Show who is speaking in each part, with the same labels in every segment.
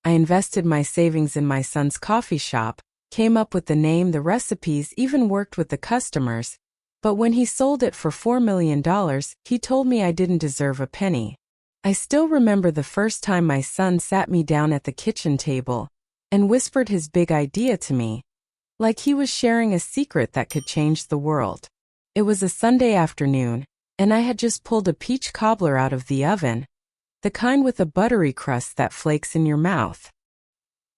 Speaker 1: I invested my savings in my son's coffee shop, came up with the name, the recipes, even worked with the customers. But when he sold it for $4 million, he told me I didn't deserve a penny. I still remember the first time my son sat me down at the kitchen table and whispered his big idea to me, like he was sharing a secret that could change the world. It was a Sunday afternoon, and I had just pulled a peach cobbler out of the oven, the kind with a buttery crust that flakes in your mouth.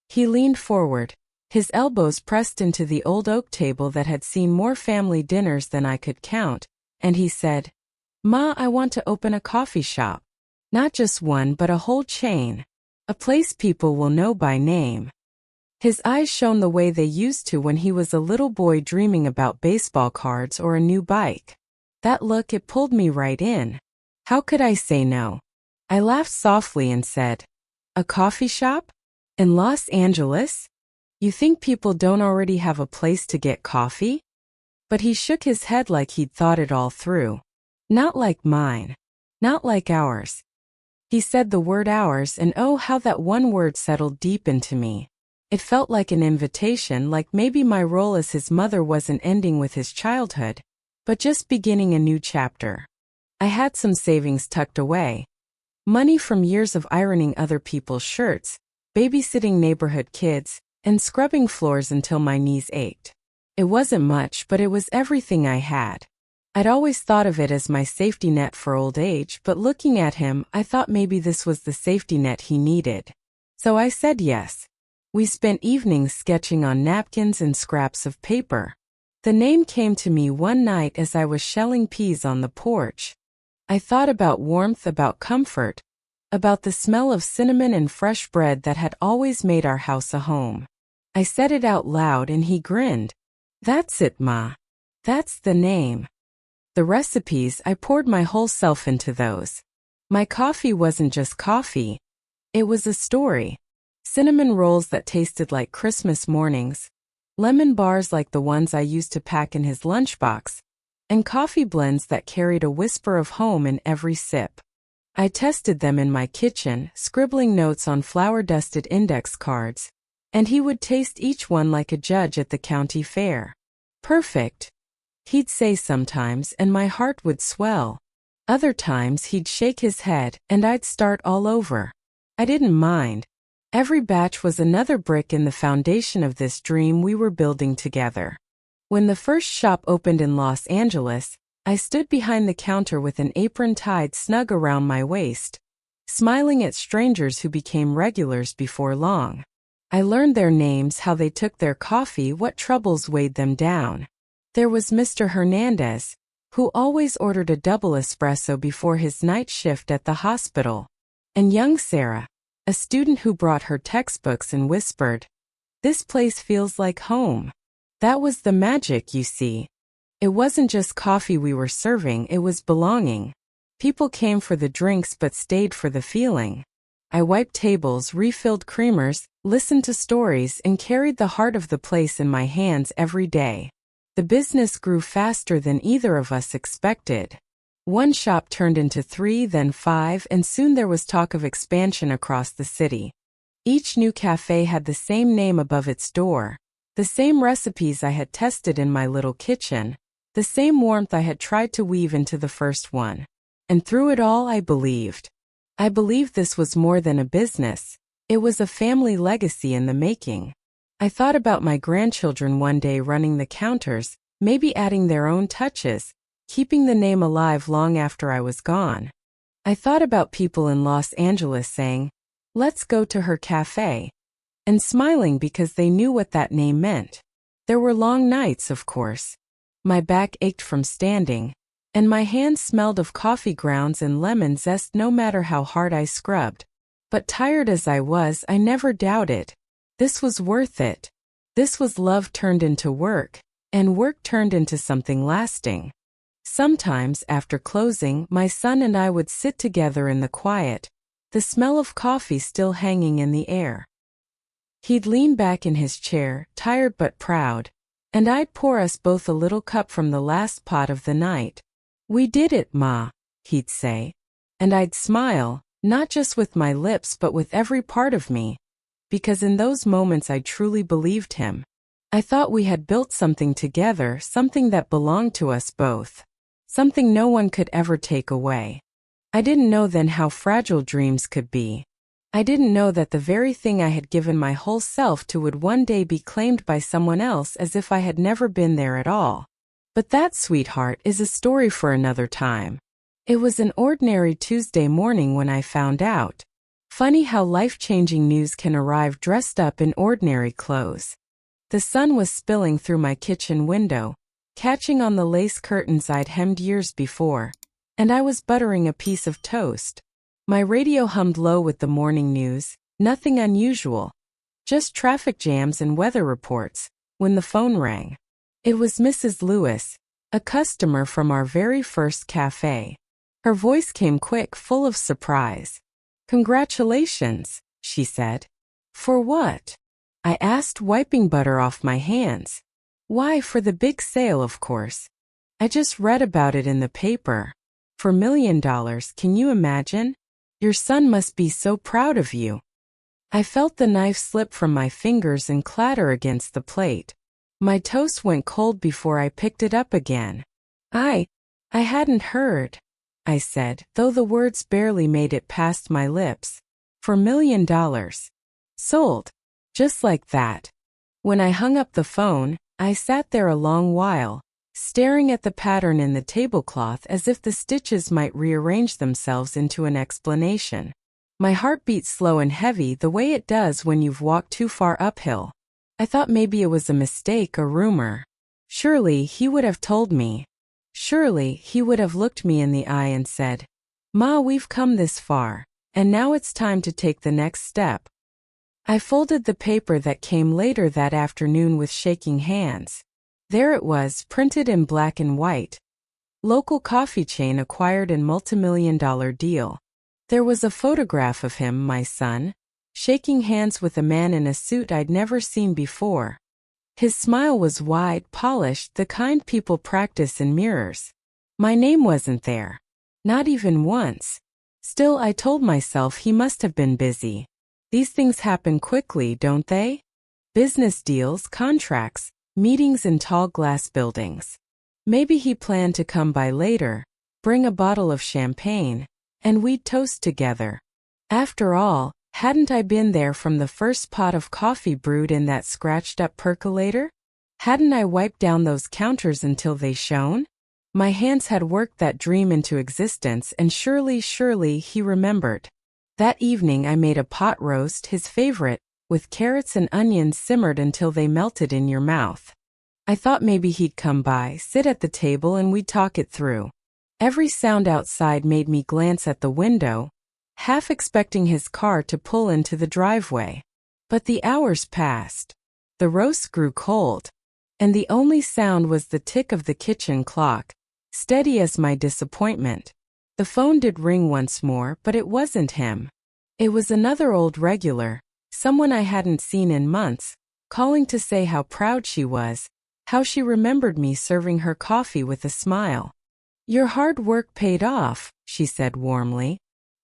Speaker 1: He leaned forward, his elbows pressed into the old oak table that had seen more family dinners than I could count, and he said, "Ma, I want to open a coffee shop. Not just one, but a whole chain. A place people will know by name." His eyes shone the way they used to when he was a little boy dreaming about baseball cards or a new bike. That look, it pulled me right in. How could I say no? I laughed softly and said, "A coffee shop? In Los Angeles? You think people don't already have a place to get coffee?" But he shook his head like he'd thought it all through. "Not like mine. Not like ours." He said the word ours, and oh, how that one word settled deep into me. It felt like an invitation, like maybe my role as his mother wasn't ending with his childhood, but just beginning a new chapter. I had some savings tucked away. Money from years of ironing other people's shirts, babysitting neighborhood kids, and scrubbing floors until my knees ached. It wasn't much, but it was everything I had. I'd always thought of it as my safety net for old age, but looking at him, I thought maybe this was the safety net he needed. So I said yes. We spent evenings sketching on napkins and scraps of paper. The name came to me one night as I was shelling peas on the porch. I thought about warmth, about comfort, about the smell of cinnamon and fresh bread that had always made our house a home. I said it out loud and he grinned. "That's it, Ma. That's the name." The recipes, I poured my whole self into those. My coffee wasn't just coffee. It was a story. Cinnamon rolls that tasted like Christmas mornings, lemon bars like the ones I used to pack in his lunchbox, and coffee blends that carried a whisper of home in every sip. I tested them in my kitchen, scribbling notes on flour-dusted index cards, and he would taste each one like a judge at the county fair. "Perfect," he'd say sometimes, and my heart would swell. Other times he'd shake his head, and I'd start all over. I didn't mind. Every batch was another brick in the foundation of this dream we were building together. When the first shop opened in Los Angeles, I stood behind the counter with an apron tied snug around my waist, smiling at strangers who became regulars before long. I learned their names, how they took their coffee, what troubles weighed them down. There was Mr. Hernandez, who always ordered a double espresso before his night shift at the hospital, and young Sarah, a student who brought her textbooks and whispered, "This place feels like home." That was the magic, you see. It wasn't just coffee we were serving, it was belonging. People came for the drinks but stayed for the feeling. I wiped tables, refilled creamers, listened to stories, and carried the heart of the place in my hands every day. The business grew faster than either of us expected. One shop turned into 3, then 5, and soon there was talk of expansion across the city. Each new cafe had the same name above its door, the same recipes I had tested in my little kitchen, the same warmth I had tried to weave into the first one. And through it all, I believed. I believed this was more than a business. It was a family legacy in the making. I thought about my grandchildren one day running the counters, maybe adding their own touches, keeping the name alive long after I was gone. I thought about people in Los Angeles saying, "Let's go to her cafe," and smiling because they knew what that name meant. There were long nights, of course. My back ached from standing, and my hands smelled of coffee grounds and lemon zest no matter how hard I scrubbed. But tired as I was, I never doubted. This was worth it. This was love turned into work, and work turned into something lasting. Sometimes, after closing, my son and I would sit together in the quiet, the smell of coffee still hanging in the air. He'd lean back in his chair, tired but proud, and I'd pour us both a little cup from the last pot of the night. "We did it, Ma," he'd say. And I'd smile, not just with my lips but with every part of me. because in those moments I truly believed him. I thought we had built something together, something that belonged to us both. Something no one could ever take away. I didn't know then how fragile dreams could be. I didn't know that the very thing I had given my whole self to would one day be claimed by someone else as if I had never been there at all. But that, sweetheart, is a story for another time. It was an ordinary Tuesday morning when I found out. Funny how life-changing news can arrive dressed up in ordinary clothes. The sun was spilling through my kitchen window, catching on the lace curtains I'd hemmed years before, and I was buttering a piece of toast. My radio hummed low with the morning news, nothing unusual. Just traffic jams and weather reports, when the phone rang. It was Mrs. Lewis, a customer from our very first café. Her voice came quick, full of surprise. "Congratulations," she said. "For what?" I asked, wiping butter off my hands. "Why, for the big sale, of course. I just read about it in the paper. For $1 million, can you imagine? Your son must be so proud of you." I felt the knife slip from my fingers and clatter against the plate. My toast went cold before I picked it up again. I hadn't heard," I said, though the words barely made it past my lips. "For $1 million. Sold. Just like that." When I hung up the phone, I sat there a long while, staring at the pattern in the tablecloth as if the stitches might rearrange themselves into an explanation. My heart beat slow and heavy the way it does when you've walked too far uphill. I thought maybe it was a mistake, a rumor. Surely he would have told me. Surely he would have looked me in the eye and said, "Ma, we've come this far, and now it's time to take the next step." I folded the paper that came later that afternoon with shaking hands. There it was, printed in black and white. Local coffee chain acquired in multimillion-dollar deal. There was a photograph of him, my son, shaking hands with a man in a suit I'd never seen before. His smile was wide, polished, the kind people practice in mirrors. My name wasn't there. Not even once. Still, I told myself he must have been busy. These things happen quickly, don't they? Business deals, contracts, meetings in tall glass buildings. Maybe he planned to come by later, bring a bottle of champagne, and we'd toast together. After all, hadn't I been there from the first pot of coffee brewed in that scratched-up percolator? Hadn't I wiped down those counters until they shone? My hands had worked that dream into existence, and surely he remembered. That evening I made a pot roast, his favorite, with carrots and onions simmered until they melted in your mouth. I thought maybe he'd come by, sit at the table, and we'd talk it through. Every sound outside made me glance at the window, half expecting his car to pull into the driveway. But the hours passed. The roast grew cold, and the only sound was the tick of the kitchen clock, steady as my disappointment. The phone did ring once more, but it wasn't him. It was another old regular, someone I hadn't seen in months, calling to say how proud she was, how she remembered me serving her coffee with a smile. "Your hard work paid off," she said warmly.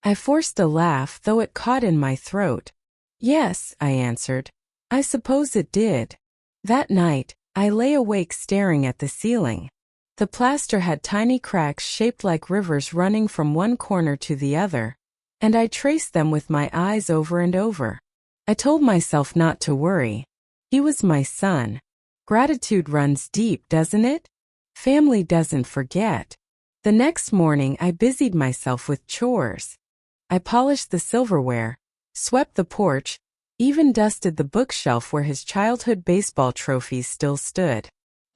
Speaker 1: I forced a laugh, though it caught in my throat. "Yes," I answered. "I suppose it did." That night, I lay awake staring at the ceiling. The plaster had tiny cracks shaped like rivers running from one corner to the other, and I traced them with my eyes over and over. I told myself not to worry. He was my son. Gratitude runs deep, doesn't it? Family doesn't forget. The next morning I busied myself with chores. I polished the silverware, swept the porch, even dusted the bookshelf where his childhood baseball trophies still stood.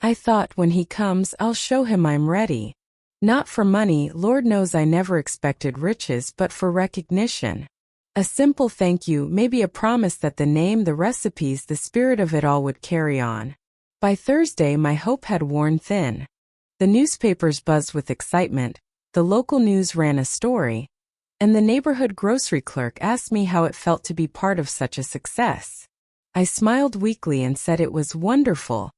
Speaker 1: I thought, when he comes, I'll show him I'm ready. Not for money, Lord knows I never expected riches, but for recognition. A simple thank you, maybe a promise that the name, the recipes, the spirit of it all would carry on. By Thursday my hope had worn thin. The newspapers buzzed with excitement, the local news ran a story, and the neighborhood grocery clerk asked me how it felt to be part of such a success. I smiled weakly and said it was wonderful,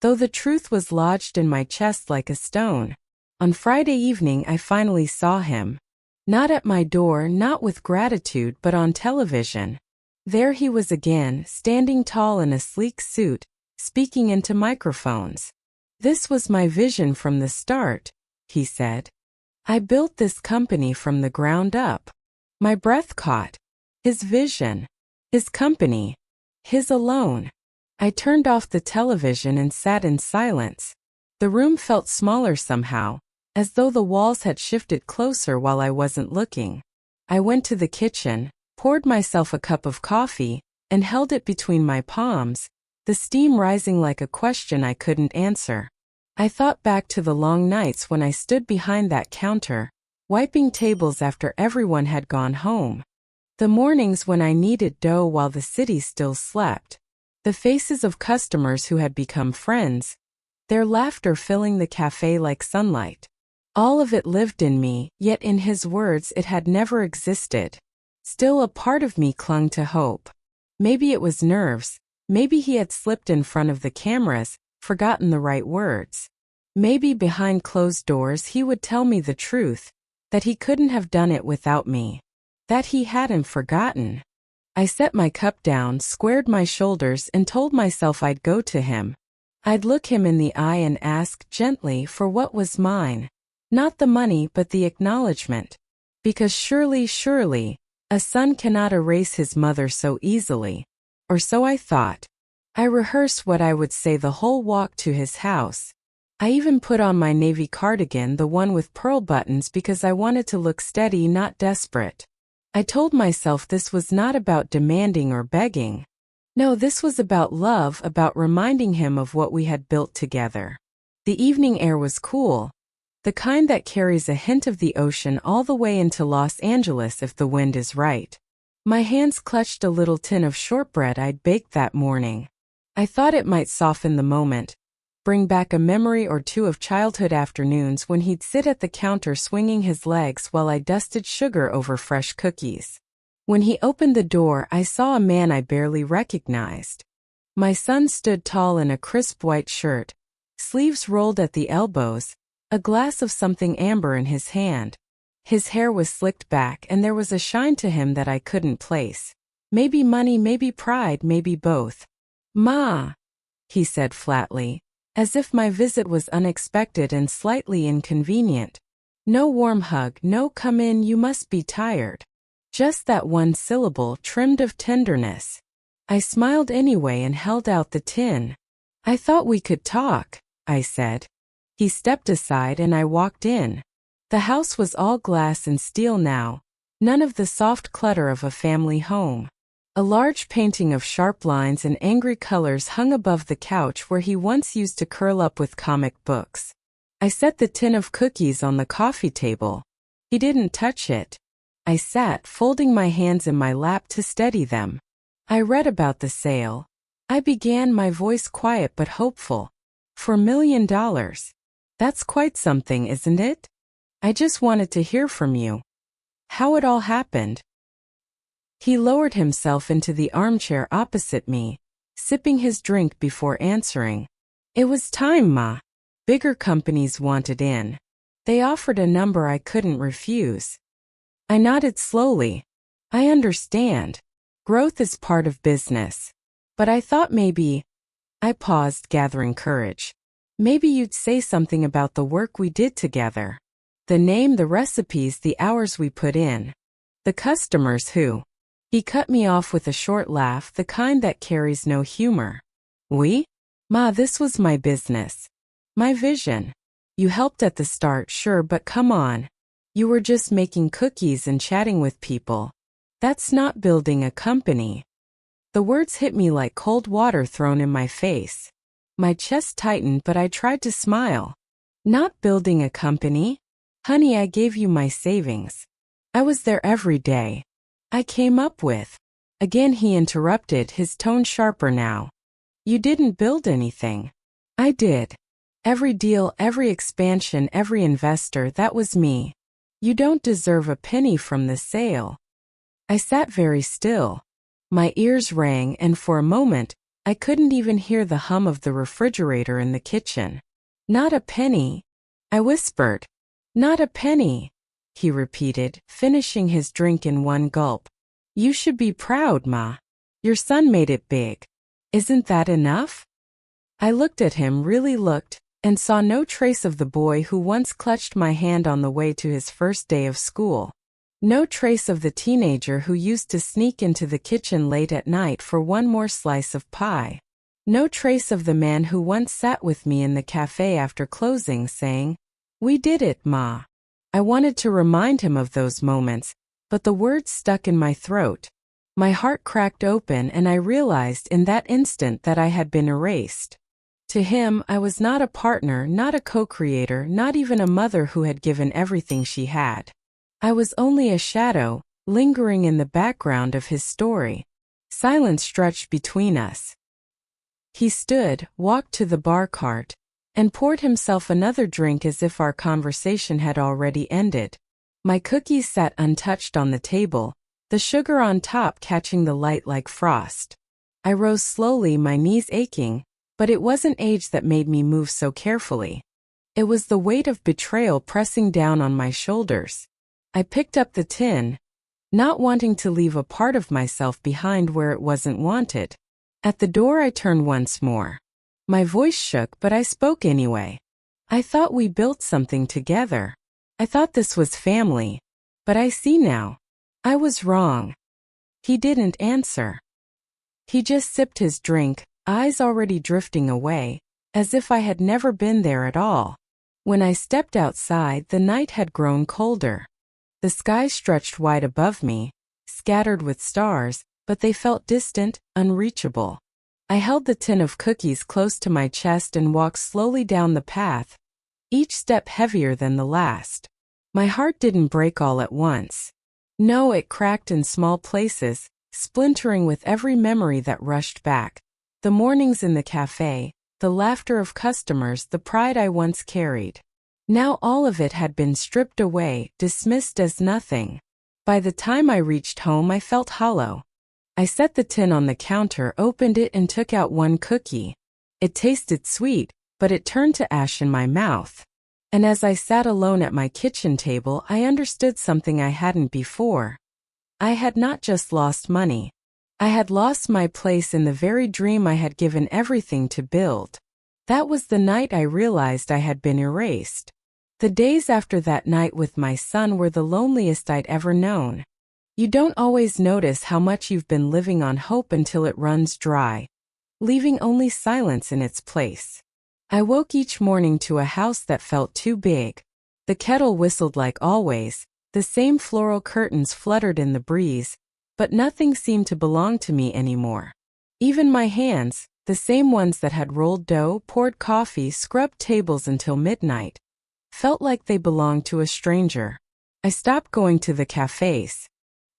Speaker 1: though the truth was lodged in my chest like a stone. On Friday evening I finally saw him. Not at my door, not with gratitude, but on television. There he was again, standing tall in a sleek suit, speaking into microphones. "This was my vision from the start," he said. "I built this company from the ground up." My breath caught. His vision. His company. His alone. I turned off the television and sat in silence. The room felt smaller somehow, as though the walls had shifted closer while I wasn't looking. I went to the kitchen, poured myself a cup of coffee, and held it between my palms, the steam rising like a question I couldn't answer. I thought back to the long nights when I stood behind that counter, wiping tables after everyone had gone home. The mornings when I kneaded dough while the city still slept. The faces of customers who had become friends, their laughter filling the café like sunlight. All of it lived in me, yet in his words it had never existed. Still a part of me clung to hope. Maybe it was nerves. Maybe he had slipped in front of the cameras, forgotten the right words. Maybe behind closed doors he would tell me the truth, that he couldn't have done it without me. That he hadn't forgotten. I set my cup down, squared my shoulders, and told myself I'd go to him. I'd look him in the eye and ask gently for what was mine. Not the money but the acknowledgement. Because surely, a son cannot erase his mother so easily. Or so I thought. I rehearsed what I would say the whole walk to his house. I even put on my navy cardigan, the one with pearl buttons, because I wanted to look steady, not desperate. I told myself this was not about demanding or begging. No, this was about love, about reminding him of what we had built together. The evening air was cool. The kind that carries a hint of the ocean all the way into Los Angeles if the wind is right. My hands clutched a little tin of shortbread I'd baked that morning. I thought it might soften the moment, bring back a memory or two of childhood afternoons when he'd sit at the counter swinging his legs while I dusted sugar over fresh cookies. When he opened the door, I saw a man I barely recognized. My son stood tall in a crisp white shirt, sleeves rolled at the elbows, a glass of something amber in his hand. His hair was slicked back and there was a shine to him that I couldn't place. Maybe money, maybe pride, maybe both. "Ma," he said flatly, as if my visit was unexpected and slightly inconvenient. No warm hug, no "come in, you must be tired." Just that one syllable trimmed of tenderness. I smiled anyway and held out the tin. "I thought we could talk," I said. He stepped aside and I walked in. The house was all glass and steel now, none of the soft clutter of a family home. A large painting of sharp lines and angry colors hung above the couch where he once used to curl up with comic books. I set the tin of cookies on the coffee table. He didn't touch it. I sat, folding my hands in my lap to steady them. I read about the sale. I began, my voice quiet but hopeful. "For $1 million. That's quite something, isn't it? I just wanted to hear from you. How it all happened." He lowered himself into the armchair opposite me, sipping his drink before answering. "It was time, Ma. Bigger companies wanted in. They offered a number I couldn't refuse." I nodded slowly. "I understand. Growth is part of business. But I thought maybe—" I paused, gathering courage. "Maybe you'd say something about the work we did together. The name, the recipes, the hours we put in. The customers who—" He cut me off with a short laugh, the kind that carries no humor. "We? Ma, this was my business. My vision. You helped at the start, sure, but come on. You were just making cookies and chatting with people. That's not building a company." The words hit me like cold water thrown in my face. My chest tightened, but I tried to smile. "Not building a company? Honey, I gave you my savings. I was there every day. I came up with—" Again he interrupted, his tone sharper now. "You didn't build anything. I did. Every deal, every expansion, every investor, that was me. You don't deserve a penny from the sale." I sat very still. My ears rang, and for a moment, I couldn't even hear the hum of the refrigerator in the kitchen. "Not a penny," I whispered. "Not a penny," he repeated, finishing his drink in one gulp. "You should be proud, Ma. Your son made it big. Isn't that enough? I looked at him, really looked, and saw no trace of the boy who once clutched my hand on the way to his first day of school. No trace of the teenager who used to sneak into the kitchen late at night for one more slice of pie. No trace of the man who once sat with me in the cafe after closing saying, "We did it, Ma." I wanted to remind him of those moments, but the words stuck in my throat. My heart cracked open and I realized in that instant that I had been erased. To him, I was not a partner, not a co-creator, not even a mother who had given everything she had. I was only a shadow, lingering in the background of his story. Silence stretched between us. He stood, walked to the bar cart, and poured himself another drink as if our conversation had already ended. My cookies sat untouched on the table, the sugar on top catching the light like frost. I rose slowly, my knees aching, but it wasn't age that made me move so carefully. It was the weight of betrayal pressing down on my shoulders. I picked up the tin, not wanting to leave a part of myself behind where it wasn't wanted. At the door I turned once more. My voice shook, but I spoke anyway. I thought we built something together. I thought this was family. But I see now. I was wrong. He didn't answer. He just sipped his drink, eyes already drifting away, as if I had never been there at all. When I stepped outside, the night had grown colder. The sky stretched wide above me, scattered with stars, but they felt distant, unreachable. I held the tin of cookies close to my chest and walked slowly down the path, each step heavier than the last. My heart didn't break all at once. No, it cracked in small places, splintering with every memory that rushed back. The mornings in the cafe, the laughter of customers, the pride I once carried. Now all of it had been stripped away, dismissed as nothing. By the time I reached home, I felt hollow. I set the tin on the counter, opened it, and took out one cookie. It tasted sweet, but it turned to ash in my mouth. And as I sat alone at my kitchen table, I understood something I hadn't before. I had not just lost money. I had lost my place in the very dream I had given everything to build. That was the night I realized I had been erased. The days after that night with my son were the loneliest I'd ever known. You don't always notice how much you've been living on hope until it runs dry, leaving only silence in its place. I woke each morning to a house that felt too big. The kettle whistled like always, the same floral curtains fluttered in the breeze, but nothing seemed to belong to me anymore. Even my hands, the same ones that had rolled dough, poured coffee, scrubbed tables until midnight, felt like they belonged to a stranger. I stopped going to the cafes.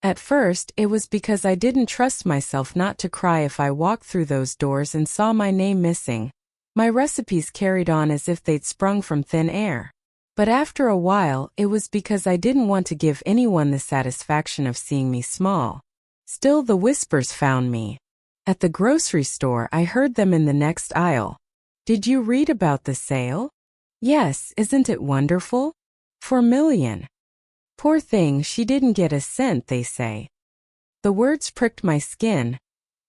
Speaker 1: At first, it was because I didn't trust myself not to cry if I walked through those doors and saw my name missing. My recipes carried on as if they'd sprung from thin air. But after a while, it was because I didn't want to give anyone the satisfaction of seeing me small. Still, the whispers found me. At the grocery store, I heard them in the next aisle. "Did you read about the sale?" "Yes, isn't it wonderful? $4 million. Poor thing, she didn't get a cent," they say. The words pricked my skin,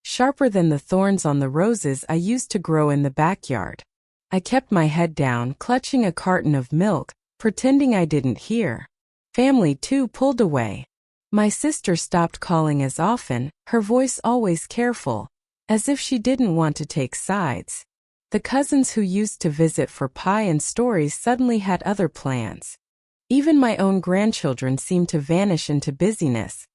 Speaker 1: sharper than the thorns on the roses I used to grow in the backyard. I kept my head down, clutching a carton of milk, pretending I didn't hear. Family, too, pulled away. My sister stopped calling as often, her voice always careful, as if she didn't want to take sides. The cousins who used to visit for pie and stories suddenly had other plans. Even my own grandchildren seemed to vanish into busyness.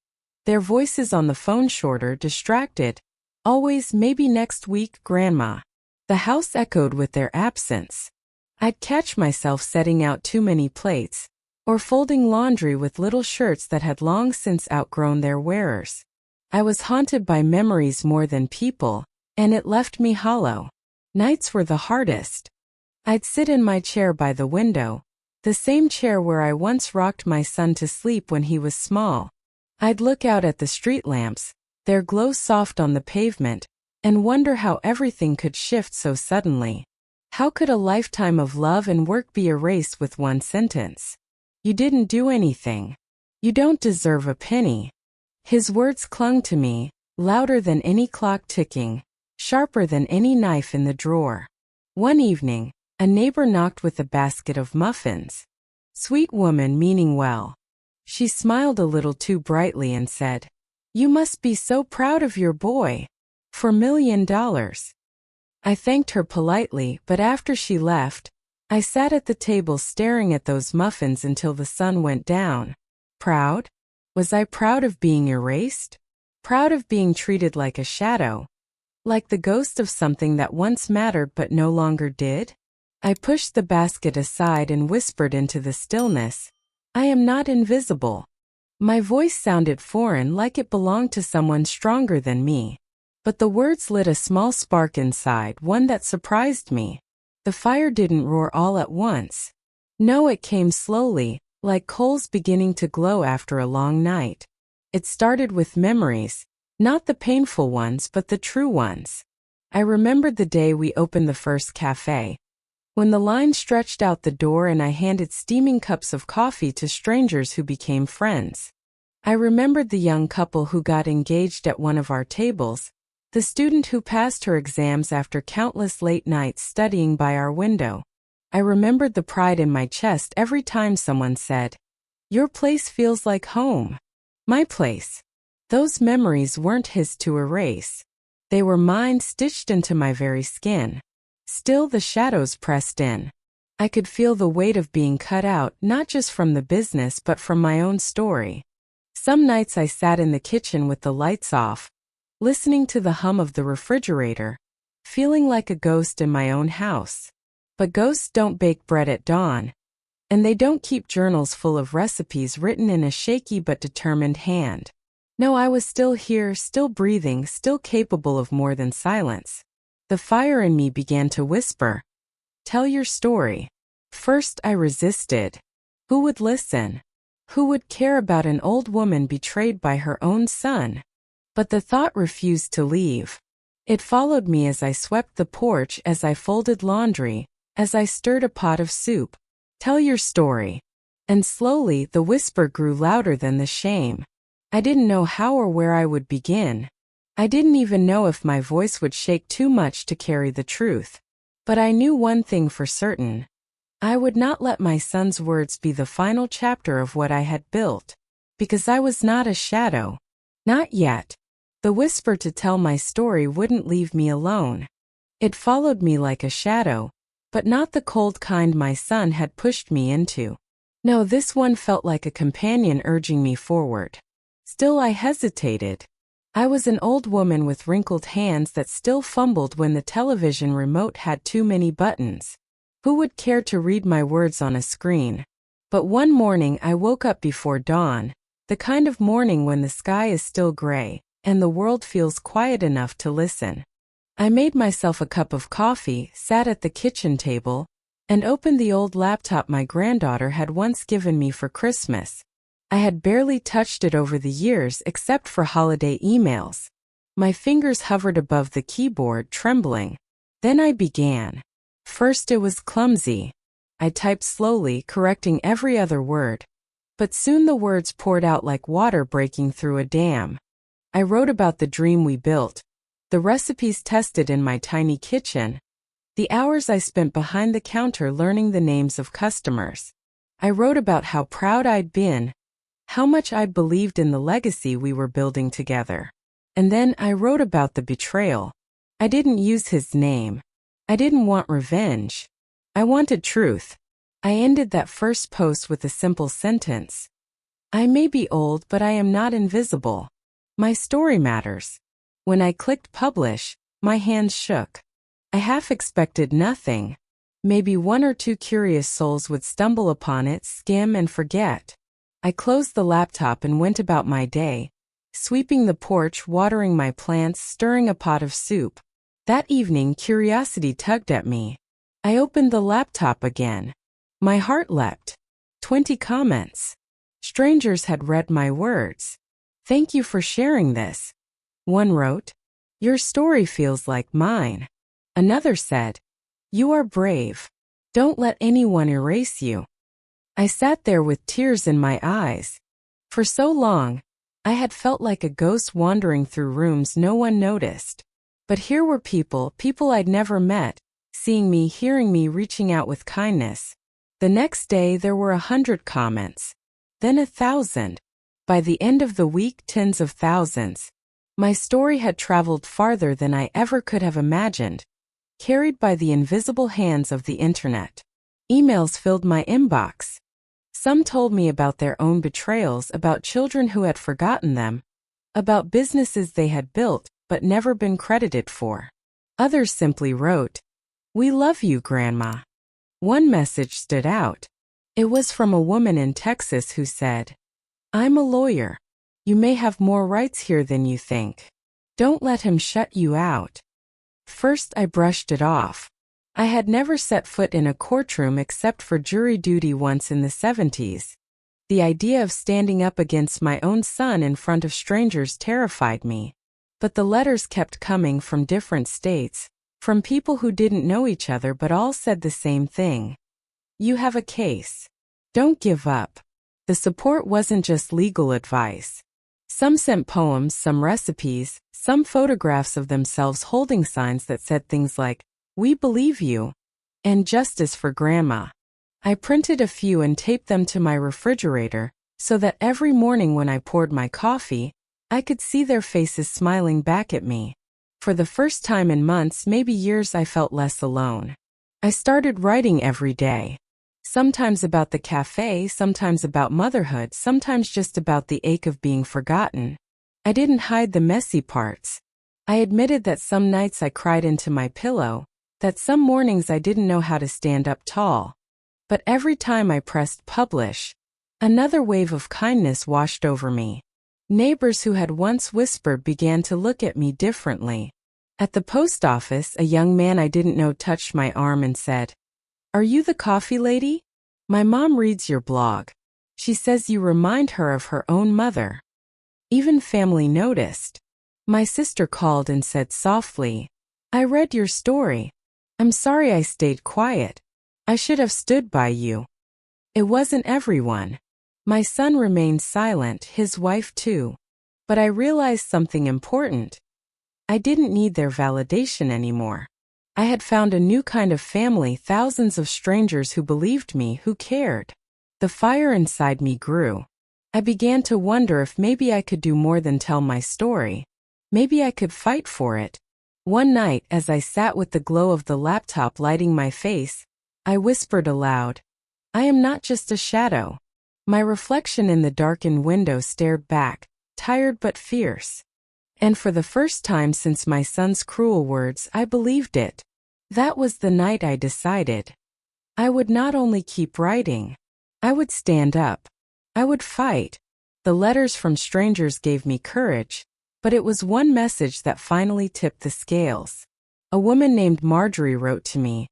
Speaker 1: Their voices on the phone shorter, distracted. Always, "Maybe next week, Grandma." The house echoed with their absence. I'd catch myself setting out too many plates, or folding laundry with little shirts that had long since outgrown their wearers. I was haunted by memories more than people, and it left me hollow. Nights were the hardest. I'd sit in my chair by the window, the same chair where I once rocked my son to sleep when he was small. I'd look out at the street lamps, their glow soft on the pavement, and wonder how everything could shift so suddenly. How could a lifetime of love and work be erased with one sentence? "You didn't do anything. You don't deserve a penny." His words clung to me, louder than any clock ticking, sharper than any knife in the drawer. One evening, a neighbor knocked with a basket of muffins. Sweet woman meaning well. She smiled a little too brightly and said, "You must be so proud of your boy. $4 million. I thanked her politely, but after she left, I sat at the table staring at those muffins until the sun went down. Proud? Was I proud of being erased? Proud of being treated like a shadow? Like the ghost of something that once mattered but no longer did? I pushed the basket aside and whispered into the stillness, "I am not invisible." My voice sounded foreign, like it belonged to someone stronger than me. But the words lit a small spark inside, one that surprised me. The fire didn't roar all at once. No, it came slowly, like coals beginning to glow after a long night. It started with memories, not the painful ones but the true ones. I remembered the day we opened the first café, when the line stretched out the door and I handed steaming cups of coffee to strangers who became friends. I remembered the young couple who got engaged at one of our tables, the student who passed her exams after countless late nights studying by our window. I remembered the pride in my chest every time someone said, "Your place feels like home." My place. Those memories weren't his to erase. They were mine, stitched into my very skin. Still, the shadows pressed in. I could feel the weight of being cut out, not just from the business but from my own story. Some nights I sat in the kitchen with the lights off, listening to the hum of the refrigerator, feeling like a ghost in my own house. But ghosts don't bake bread at dawn, and they don't keep journals full of recipes written in a shaky but determined hand. No, I was still here, still breathing, still capable of more than silence. The fire in me began to whisper, "Tell your story." First I resisted. Who would listen? Who would care about an old woman betrayed by her own son? But the thought refused to leave. It followed me as I swept the porch, as I folded laundry, as I stirred a pot of soup. Tell your story. And slowly the whisper grew louder than the shame. I didn't know how or where I would begin. I didn't even know if my voice would shake too much to carry the truth. But I knew one thing for certain. I would not let my son's words be the final chapter of what I had built. Because I was not a shadow. Not yet. The whisper to tell my story wouldn't leave me alone. It followed me like a shadow, but not the cold kind my son had pushed me into. No, this one felt like a companion urging me forward. Still I hesitated. I was an old woman with wrinkled hands that still fumbled when the television remote had too many buttons. Who would care to read my words on a screen? But one morning I woke up before dawn, the kind of morning when the sky is still gray, and the world feels quiet enough to listen. I made myself a cup of coffee, sat at the kitchen table, and opened the old laptop my granddaughter had once given me for Christmas. I had barely touched it over the years except for holiday emails. My fingers hovered above the keyboard, trembling. Then I began. First it was clumsy. I typed slowly, correcting every other word. But soon the words poured out like water breaking through a dam. I wrote about the dream we built, the recipes tested in my tiny kitchen, the hours I spent behind the counter learning the names of customers. I wrote about how proud I'd been, how much I believed in the legacy we were building together. And then I wrote about the betrayal. I didn't use his name. I didn't want revenge. I wanted truth. I ended that first post with a simple sentence. I may be old, but I am not invisible. My story matters. When I clicked publish, my hands shook. I half expected nothing. Maybe one or two curious souls would stumble upon it, skim, and forget. I closed the laptop and went about my day, sweeping the porch, watering my plants, stirring a pot of soup. That evening, curiosity tugged at me. I opened the laptop again. My heart leapt. 20 comments. Strangers had read my words. "Thank you for sharing this." One wrote, "Your story feels like mine." Another said, "You are brave. Don't let anyone erase you." I sat there with tears in my eyes. For so long, I had felt like a ghost wandering through rooms no one noticed. But here were people I'd never met, seeing me, hearing me, reaching out with kindness. The next day there were 100 comments. Then 1,000. By the end of the week, tens of thousands. My story had traveled farther than I ever could have imagined, carried by the invisible hands of the internet. Emails filled my inbox. Some told me about their own betrayals, about children who had forgotten them, about businesses they had built but never been credited for. Others simply wrote, "We love you, Grandma." One message stood out. It was from a woman in Texas who said, "I'm a lawyer. You may have more rights here than you think. Don't let him shut you out." First, I brushed it off. I had never set foot in a courtroom except for jury duty once in the 70s. The idea of standing up against my own son in front of strangers terrified me. But the letters kept coming from different states, from people who didn't know each other but all said the same thing. You have a case. Don't give up. The support wasn't just legal advice. Some sent poems, some recipes, some photographs of themselves holding signs that said things like, "We believe you," and "Justice for Grandma." I printed a few and taped them to my refrigerator, so that every morning when I poured my coffee, I could see their faces smiling back at me. For the first time in months, maybe years, I felt less alone. I started writing every day. Sometimes about the café, sometimes about motherhood, sometimes just about the ache of being forgotten. I didn't hide the messy parts. I admitted that some nights I cried into my pillow, that some mornings I didn't know how to stand up tall. But every time I pressed publish, another wave of kindness washed over me. Neighbors who had once whispered began to look at me differently. At the post office, a young man I didn't know touched my arm and said, "Are you the coffee lady? My mom reads your blog. She says you remind her of her own mother." Even family noticed. My sister called and said softly, "I read your story. I'm sorry I stayed quiet. I should have stood by you." It wasn't everyone. My son remained silent, his wife too. But I realized something important. I didn't need their validation anymore. I had found a new kind of family, thousands of strangers who believed me, who cared. The fire inside me grew. I began to wonder if maybe I could do more than tell my story. Maybe I could fight for it. One night, as I sat with the glow of the laptop lighting my face, I whispered aloud, "I am not just a shadow." My reflection in the darkened window stared back, tired but fierce. And for the first time since my son's cruel words, I believed it. That was the night I decided. I would not only keep writing. I would stand up. I would fight. The letters from strangers gave me courage, but it was one message that finally tipped the scales. A woman named Marjorie wrote to me,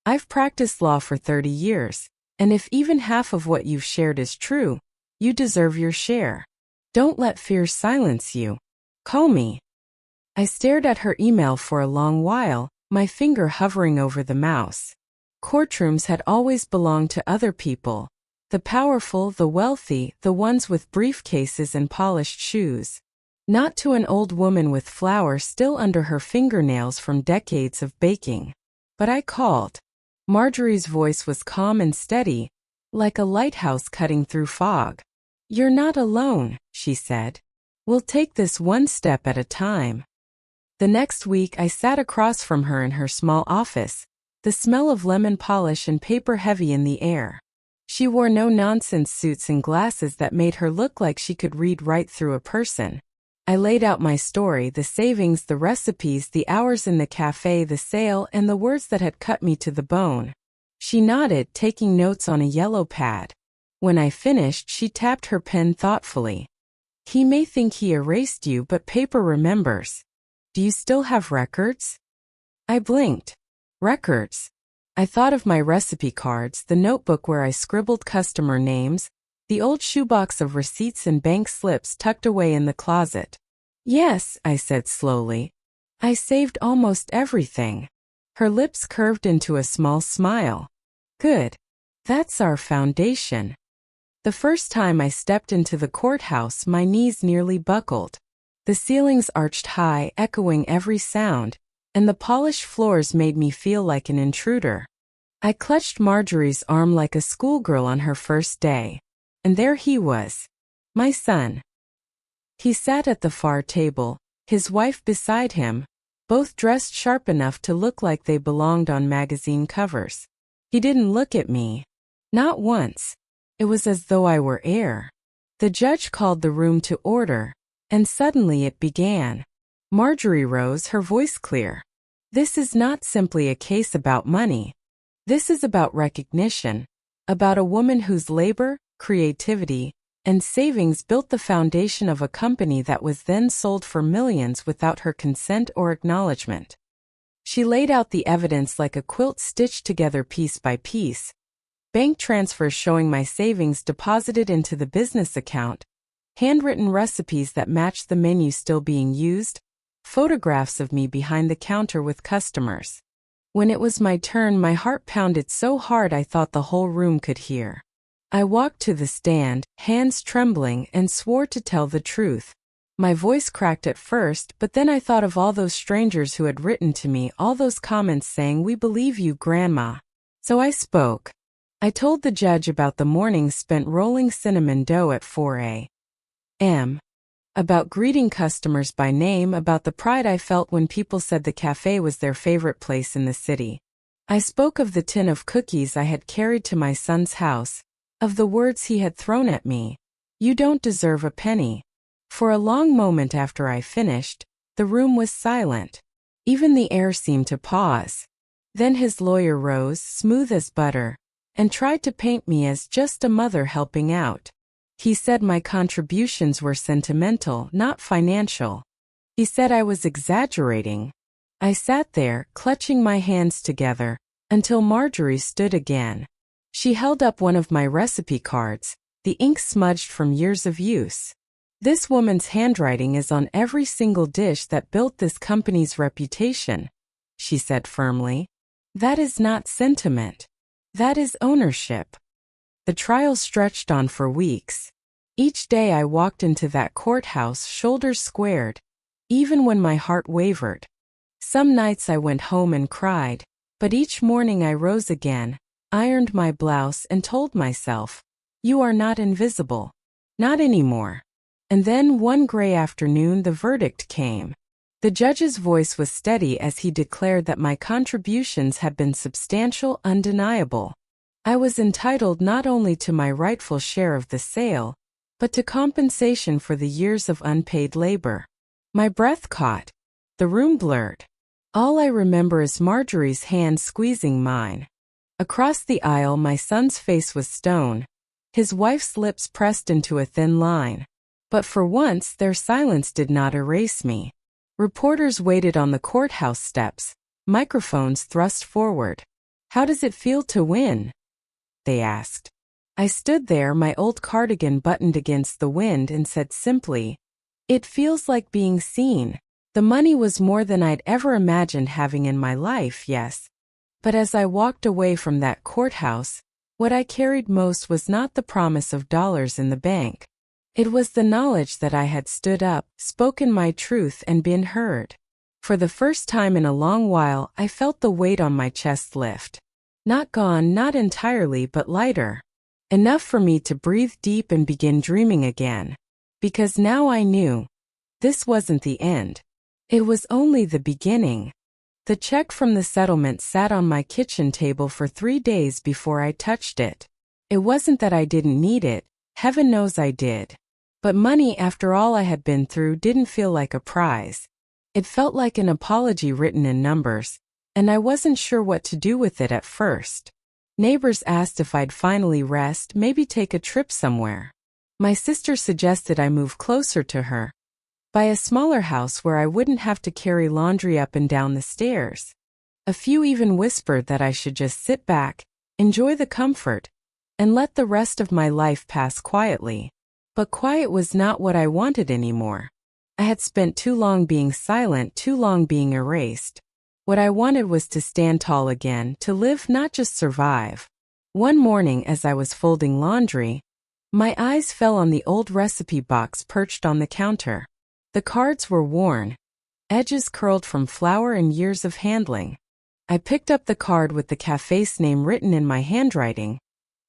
Speaker 1: "I've practiced law for 30 years. And if even half of what you've shared is true, you deserve your share. Don't let fear silence you. Call me." I stared at her email for a long while, my finger hovering over the mouse. Courtrooms had always belonged to other people. The powerful, the wealthy, the ones with briefcases and polished shoes. Not to an old woman with flour still under her fingernails from decades of baking. But I called. Marjorie's voice was calm and steady, like a lighthouse cutting through fog. "You're not alone," she said. "We'll take this one step at a time." The next week I sat across from her in her small office, the smell of lemon polish and paper heavy in the air. She wore no-nonsense suits and glasses that made her look like she could read right through a person. I laid out my story, the savings, the recipes, the hours in the cafe, the sale, and the words that had cut me to the bone. She nodded, taking notes on a yellow pad. When I finished, she tapped her pen thoughtfully. "He may think he erased you, but paper remembers. Do you still have records?" I blinked. Records. I thought of my recipe cards, the notebook where I scribbled customer names, the old shoebox of receipts and bank slips tucked away in the closet. "Yes," I said slowly. "I saved almost everything." Her lips curved into a small smile. "Good. That's our foundation." The first time I stepped into the courthouse, my knees nearly buckled. The ceilings arched high, echoing every sound, and the polished floors made me feel like an intruder. I clutched Marjorie's arm like a schoolgirl on her first day. And there he was, my son. He sat at the far table, his wife beside him, both dressed sharp enough to look like they belonged on magazine covers. He didn't look at me. Not once. It was as though I were air. The judge called the room to order, and suddenly it began. Marjorie rose, her voice clear. This is not simply a case about money. This is about recognition, about a woman whose labor, creativity, and savings built the foundation of a company that was then sold for millions without her consent or acknowledgement. She laid out the evidence like a quilt stitched together piece by piece. Bank transfers showing my savings deposited into the business account, handwritten recipes that matched the menu still being used, photographs of me behind the counter with customers. When it was my turn, my heart pounded so hard I thought the whole room could hear. I walked to the stand, hands trembling, and swore to tell the truth. My voice cracked at first, but then I thought of all those strangers who had written to me, all those comments saying, "We believe you, Grandma." So I spoke. I told the judge about the mornings spent rolling cinnamon dough at 4 a.m., about greeting customers by name, about the pride I felt when people said the cafe was their favorite place in the city. I spoke of the tin of cookies I had carried to my son's house, of the words he had thrown at me. "You don't deserve a penny." For a long moment after I finished, the room was silent. Even the air seemed to pause. Then his lawyer rose, smooth as butter, and tried to paint me as just a mother helping out. He said my contributions were sentimental, not financial. He said I was exaggerating. I sat there, clutching my hands together, until Marjorie stood again. She held up one of my recipe cards, the ink smudged from years of use. "This woman's handwriting is on every single dish that built this company's reputation," she said firmly. "That is not sentiment. That is ownership." The trial stretched on for weeks. Each day I walked into that courthouse, shoulders squared, even when my heart wavered. Some nights I went home and cried, but each morning I rose again, ironed my blouse, and told myself, "You are not invisible. Not anymore." And then one gray afternoon the verdict came. The judge's voice was steady as he declared that my contributions had been substantial, undeniable. I was entitled not only to my rightful share of the sale, but to compensation for the years of unpaid labor. My breath caught. The room blurred. All I remember is Marjorie's hand squeezing mine. Across the aisle, my son's face was stone, his wife's lips pressed into a thin line. But for once, their silence did not erase me. Reporters waited on the courthouse steps, microphones thrust forward. "How does it feel to win?" they asked. I stood there, my old cardigan buttoned against the wind, and said simply, "It feels like being seen." The money was more than I'd ever imagined having in my life, yes. But as I walked away from that courthouse, what I carried most was not the promise of dollars in the bank. It was the knowledge that I had stood up, spoken my truth, and been heard. For the first time in a long while, I felt the weight on my chest lift. Not gone, not entirely, but lighter. Enough for me to breathe deep and begin dreaming again. Because now I knew. This wasn't the end. It was only the beginning. The check from the settlement sat on my kitchen table for 3 days before I touched it. It wasn't that I didn't need it, heaven knows I did. But money, after all I had been through, didn't feel like a prize. It felt like an apology written in numbers, and I wasn't sure what to do with it at first. Neighbors asked if I'd finally rest, maybe take a trip somewhere. My sister suggested I move closer to her, buy a smaller house where I wouldn't have to carry laundry up and down the stairs. A few even whispered that I should just sit back, enjoy the comfort, and let the rest of my life pass quietly. But quiet was not what I wanted anymore. I had spent too long being silent, too long being erased. What I wanted was to stand tall again, to live, not just survive. One morning as I was folding laundry, My eyes fell on the old recipe box perched on the counter. The cards were worn, edges curled from flour and years of handling. I picked up the card with the café's name written in my handwriting,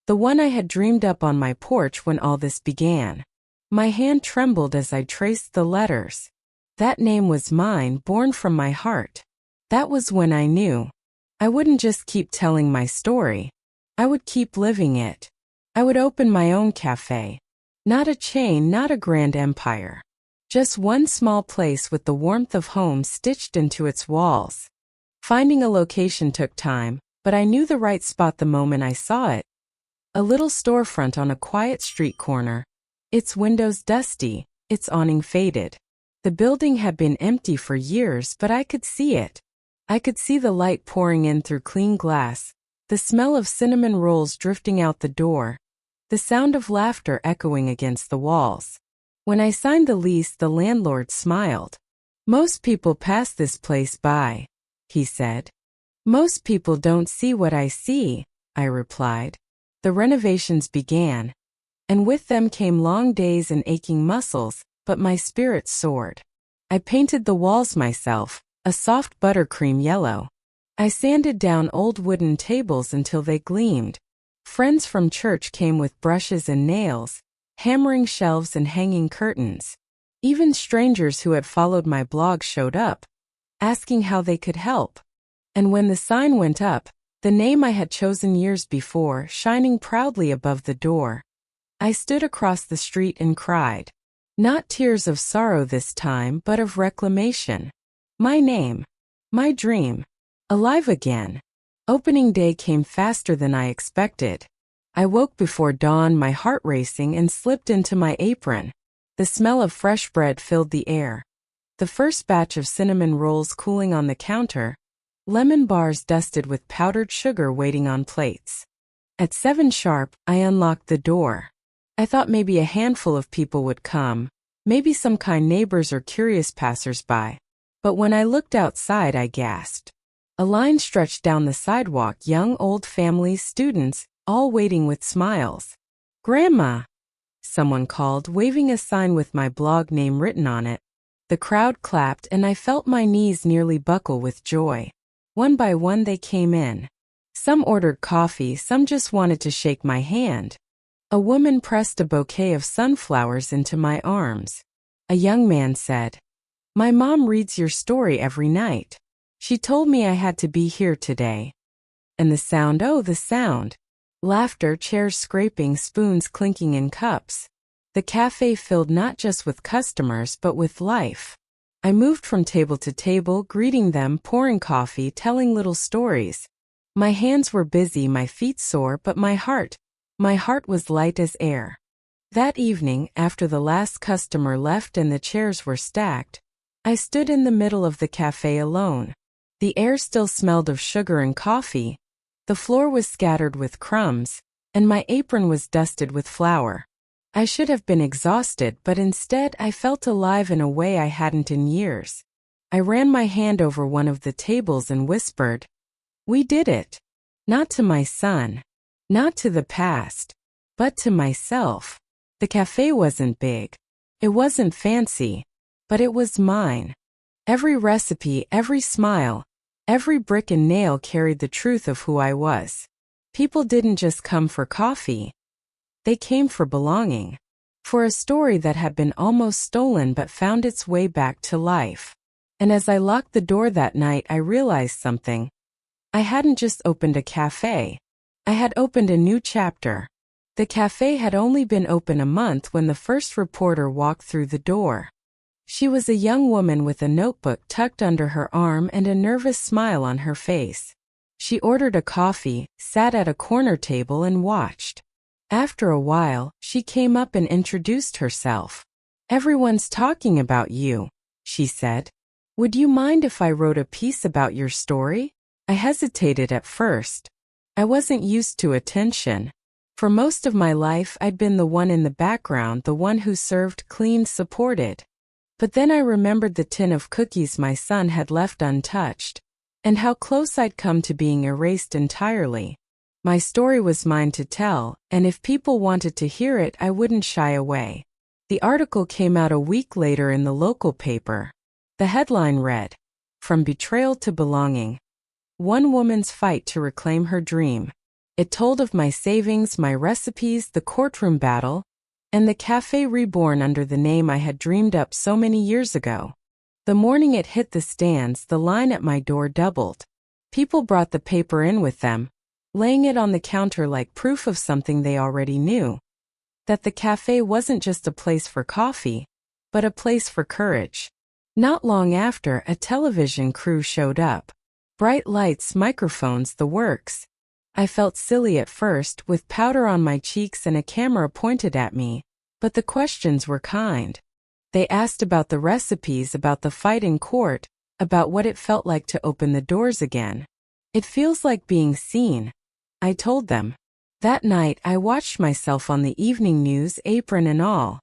Speaker 1: the one I had dreamed up on my porch when all this began. My hand trembled as I traced the letters. That name was mine, born from my heart. That was when I knew. I wouldn't just keep telling my story. I would keep living it. I would open my own café. Not a chain, not a grand empire. Just one small place with the warmth of home stitched into its walls. Finding a location took time, but I knew the right spot the moment I saw it. A little storefront on a quiet street corner. Its windows dusty, its awning faded. The building had been empty for years, but I could see it. I could see the light pouring in through clean glass, the smell of cinnamon rolls drifting out the door, the sound of laughter echoing against the walls. When I signed the lease, the landlord smiled. "Most people pass this place by," he said. "Most people don't see what I see," I replied. The renovations began, and with them came long days and aching muscles, but my spirit soared. I painted the walls myself, a soft buttercream yellow. I sanded down old wooden tables until they gleamed. Friends from church came with brushes and nails, hammering shelves and hanging curtains. Even strangers who had followed my blog showed up, asking how they could help. And when the sign went up, the name I had chosen years before shining proudly above the door, I stood across the street and cried. Not tears of sorrow this time, but of reclamation. My name, my dream, alive again. Opening day came faster than I expected. I woke before dawn, my heart racing, and slipped into my apron. The smell of fresh bread filled the air. The first batch of cinnamon rolls cooling on the counter, lemon bars dusted with powdered sugar waiting on plates. At 7 sharp, I unlocked the door. I thought maybe a handful of people would come, maybe some kind neighbors or curious passers-by. But when I looked outside, I gasped. A line stretched down the sidewalk, young, old, families, students, all waiting with smiles. "Grandma!" someone called, waving a sign with my blog name written on it. The crowd clapped, and I felt my knees nearly buckle with joy. One by one they came in. Some ordered coffee, some just wanted to shake my hand. A woman pressed a bouquet of sunflowers into my arms. A young man said, "My mom reads your story every night. She told me I had to be here today." And the sound, oh, the sound. Laughter, chairs scraping, spoons clinking in cups. The cafe filled not just with customers but with life. I moved from table to table, greeting them, pouring coffee, telling little stories. My hands were busy, my feet sore, but my heart was light as air. That evening, after the last customer left and the chairs were stacked, I stood in the middle of the cafe alone. The air still smelled of sugar and coffee. The floor was scattered with crumbs, and my apron was dusted with flour. I should have been exhausted, but instead I felt alive in a way I hadn't in years. I ran my hand over one of the tables and whispered, "We did it." Not to my son, not to the past, but to myself. The cafe wasn't big. It wasn't fancy, but it was mine. Every recipe, every smile, every brick and nail carried the truth of who I was. People didn't just come for coffee. They came for belonging. For a story that had been almost stolen but found its way back to life. And as I locked the door that night, I realized something. I hadn't just opened a cafe. I had opened a new chapter. The cafe had only been open a month when the first reporter walked through the door. She was a young woman with a notebook tucked under her arm and a nervous smile on her face. She ordered a coffee, sat at a corner table and watched. After a while, she came up and introduced herself. "Everyone's talking about you," she said. "Would you mind if I wrote a piece about your story?" I hesitated at first. I wasn't used to attention. For most of my life, I'd been the one in the background, the one who served, cleaned, supported. But then I remembered the tin of cookies my son had left untouched, and how close I'd come to being erased entirely. My story was mine to tell, and if people wanted to hear it, I wouldn't shy away. The article came out a week later in the local paper. The headline read, "From Betrayal to Belonging. One woman's fight to reclaim her dream." It told of my savings, my recipes, the courtroom battle, and the cafe reborn under the name I had dreamed up so many years ago. The morning it hit the stands, the line at my door doubled. People brought the paper in with them, laying it on the counter like proof of something they already knew. That the cafe wasn't just a place for coffee, but a place for courage. Not long after, a television crew showed up. Bright lights, microphones, the works. I felt silly at first, with powder on my cheeks and a camera pointed at me, but the questions were kind. They asked about the recipes, about the fight in court, about what it felt like to open the doors again. "It feels like being seen," I told them. That night, I watched myself on the evening news, apron and all.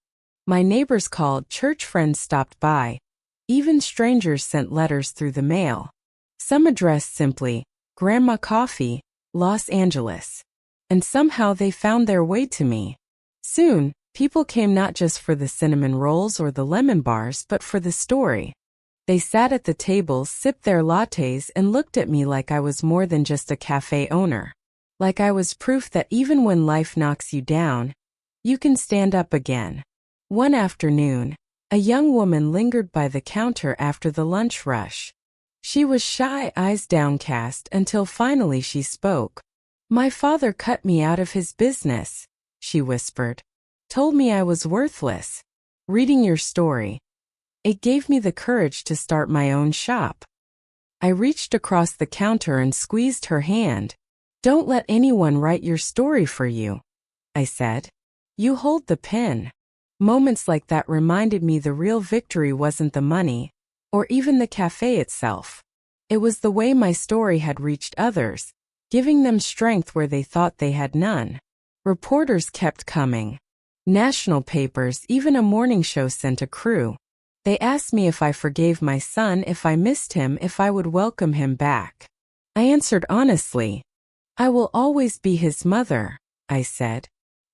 Speaker 1: My neighbors called, church friends stopped by. Even strangers sent letters through the mail. Some addressed simply, "Grandma Coffee, Los Angeles." And somehow they found their way to me. Soon, people came not just for the cinnamon rolls or the lemon bars, but for the story. They sat at the tables, sipped their lattes, and looked at me like I was more than just a cafe owner. Like I was proof that even when life knocks you down, you can stand up again. One afternoon, a young woman lingered by the counter after the lunch rush. She was shy, eyes downcast, until finally she spoke. "My father cut me out of his business," she whispered. "Told me I was worthless. Reading your story, it gave me the courage to start my own shop." I reached across the counter and squeezed her hand. "Don't let anyone write your story for you," I said. "You hold the pen." Moments like that reminded me the real victory wasn't the money, or even the cafe itself. It was the way my story had reached others, giving them strength where they thought they had none. Reporters kept coming. National papers, even a morning show sent a crew. They asked me if I forgave my son, if I missed him, if I would welcome him back. I answered honestly, "I will always be his mother," I said.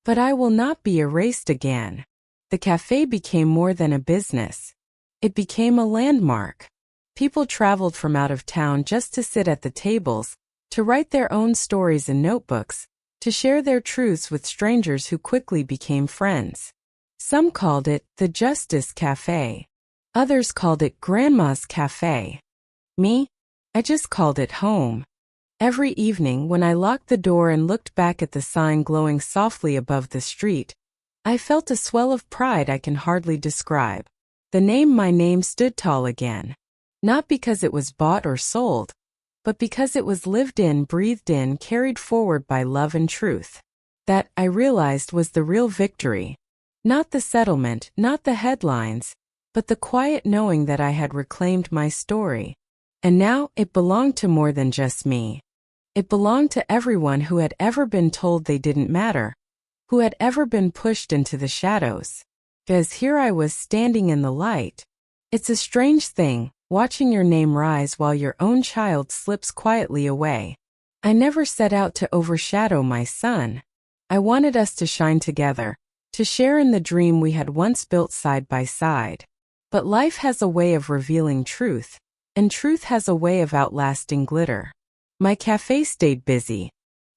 Speaker 1: "But I will not be erased again." The cafe became more than a business. It became a landmark. People traveled from out of town just to sit at the tables, to write their own stories in notebooks, to share their truths with strangers who quickly became friends. Some called it the Justice Cafe. Others called it Grandma's Cafe. Me? I just called it home. Every evening when I locked the door and looked back at the sign glowing softly above the street, I felt a swell of pride I can hardly describe. My name stood tall again. Not because it was bought or sold, but because it was lived in, breathed in, carried forward by love and truth. That, I realized, was the real victory. Not the settlement, not the headlines, but the quiet knowing that I had reclaimed my story. And now, it belonged to more than just me. It belonged to everyone who had ever been told they didn't matter, who had ever been pushed into the shadows. Because here I was standing in the light. It's a strange thing, watching your name rise while your own child slips quietly away. I never set out to overshadow my son. I wanted us to shine together, to share in the dream we had once built side by side. But life has a way of revealing truth, and truth has a way of outlasting glitter. My cafe stayed busy.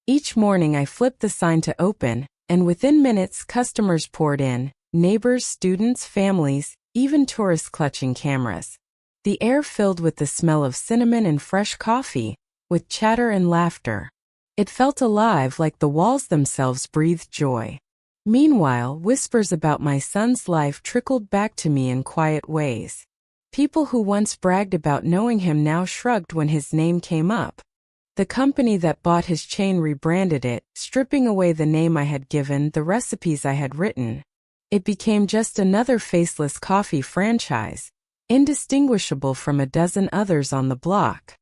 Speaker 1: Each morning I flipped the sign to open, and within minutes customers poured in, neighbors, students, families, even tourists clutching cameras. The air filled with the smell of cinnamon and fresh coffee, with chatter and laughter. It felt alive, like the walls themselves breathed joy. Meanwhile, whispers about my son's life trickled back to me in quiet ways. People who once bragged about knowing him now shrugged when his name came up. The company that bought his chain rebranded it, stripping away the name I had given, the recipes I had written. It became just another faceless coffee franchise, indistinguishable from a dozen others on the block.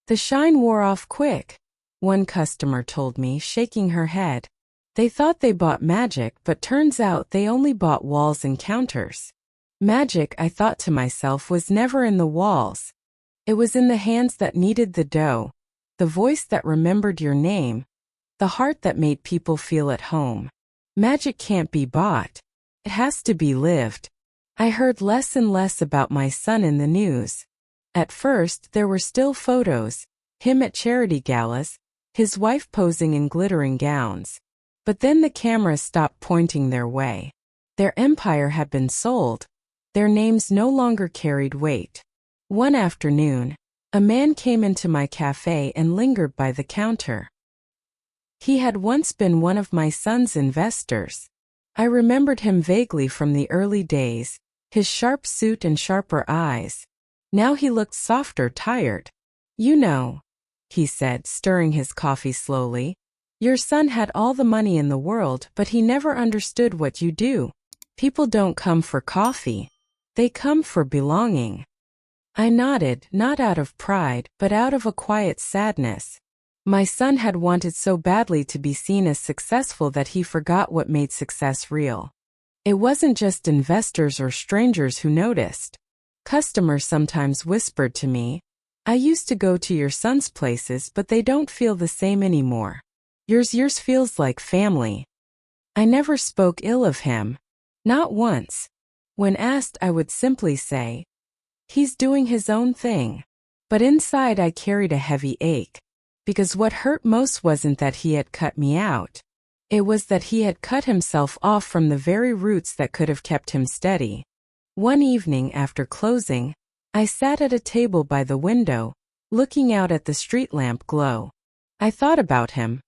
Speaker 1: The shine wore off quick, one customer told me, shaking her head. They thought they bought magic, but turns out they only bought walls and counters. Magic, I thought to myself, was never in the walls. It was in the hands that kneaded the dough, the voice that remembered your name, the The heart that made people feel at home. Magic can't be bought. It has to be lived. I heard less and less about my son in the news. At first, there were still photos, him at charity galas, his wife posing in glittering gowns. But then the cameras stopped pointing their way. Their empire had been sold. Their names no longer carried weight. One afternoon, a man came into my cafe and lingered by the counter. He had once been one of my son's investors. I remembered him vaguely from the early days, his sharp suit and sharper eyes. Now he looked softer, tired. "You know," he said, stirring his coffee slowly, "your son had all the money in the world, but he never understood what you do. People don't come for coffee. They come for belonging." I nodded, not out of pride, but out of a quiet sadness. My son had wanted so badly to be seen as successful that he forgot what made success real. It wasn't just investors or strangers who noticed. Customers sometimes whispered to me, "I used to go to your son's places, but they don't feel the same anymore. Yours feels like family." I never spoke ill of him. Not once. When asked, I would simply say, "He's doing his own thing." But inside I carried a heavy ache. Because what hurt most wasn't that he had cut me out. It was that he had cut himself off from the very roots that could have kept him steady. One evening after closing, I sat at a table by the window, looking out at the street lamp glow. I thought about him.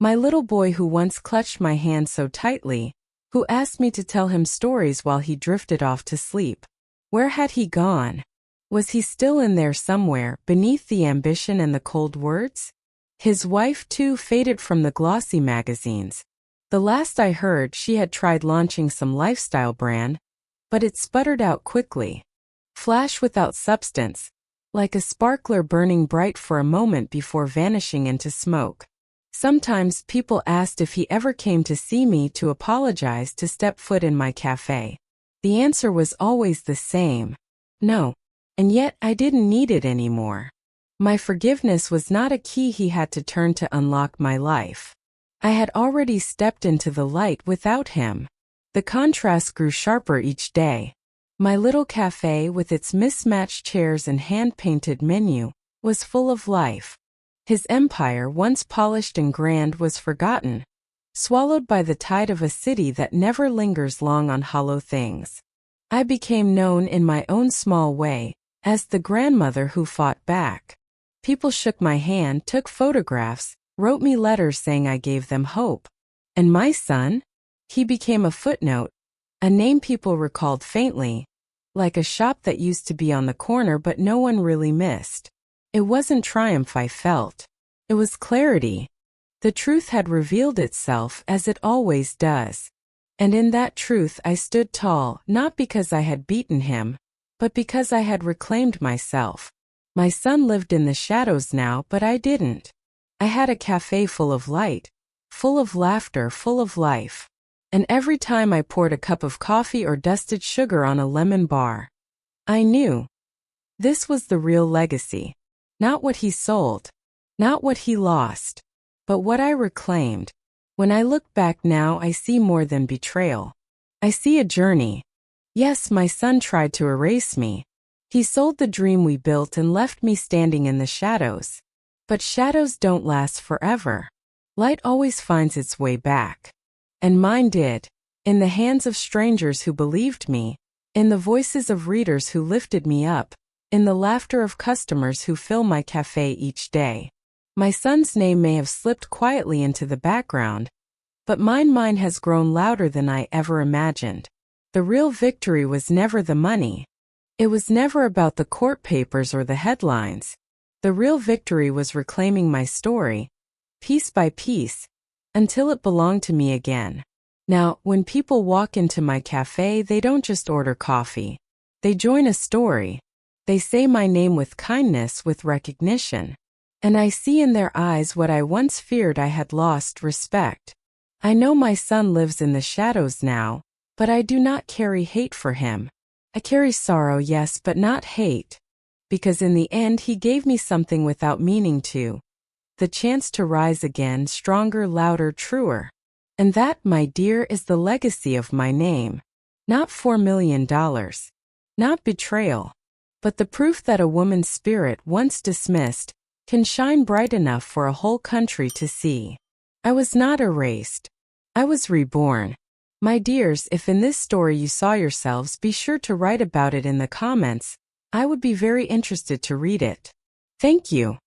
Speaker 1: My little boy who once clutched my hand so tightly, who asked me to tell him stories while he drifted off to sleep. Where had he gone? Was he still in there somewhere, beneath the ambition and the cold words? His wife, too, faded from the glossy magazines. The last I heard, she had tried launching some lifestyle brand, but it sputtered out quickly. Flash without substance, like a sparkler burning bright for a moment before vanishing into smoke. Sometimes people asked if he ever came to see me to apologize to step foot in my cafe. The answer was always the same: no. And yet I didn't need it anymore. My forgiveness was not a key he had to turn to unlock my life. I had already stepped into the light without him. The contrast grew sharper each day. My little cafe, with its mismatched chairs and hand-painted menu, was full of life. His empire, once polished and grand, was forgotten, swallowed by the tide of a city that never lingers long on hollow things. I became known in my own small way as the grandmother who fought back. People shook my hand, took photographs, wrote me letters saying I gave them hope. And my son? He became a footnote, a name people recalled faintly, like a shop that used to be on the corner but no one really missed. It wasn't triumph I felt. It was clarity. The truth had revealed itself, as it always does. And in that truth I stood tall, not because I had beaten him, but because I had reclaimed myself. My son lived in the shadows now, but I didn't. I had a cafe full of light, full of laughter, full of life. And every time I poured a cup of coffee or dusted sugar on a lemon bar, I knew this was the real legacy. Not what he sold, not what he lost, but what I reclaimed. When I look back now, I see more than betrayal. I see a journey. Yes, my son tried to erase me. He sold the dream we built and left me standing in the shadows. But shadows don't last forever. Light always finds its way back. And mine did. In the hands of strangers who believed me, in the voices of readers who lifted me up, in the laughter of customers who fill my cafe each day. My son's name may have slipped quietly into the background, but mine has grown louder than I ever imagined. The real victory was never the money. It was never about the court papers or the headlines. The real victory was reclaiming my story, piece by piece, until it belonged to me again. Now, when people walk into my cafe, they don't just order coffee. They join a story. They say my name with kindness, with recognition. And I see in their eyes what I once feared I had lost: respect. I know my son lives in the shadows now, but I do not carry hate for him. I carry sorrow, yes, but not hate. Because in the end he gave me something without meaning to. the chance to rise again, stronger, louder, truer. And that, my dear, is the legacy of my name. Not $4 million. Not betrayal. But the proof that a woman's spirit, once dismissed, can shine bright enough for a whole country to see. I was not erased. I was reborn. My dears, if in this story you saw yourselves, be sure to write about it in the comments. I would be very interested to read it. Thank you.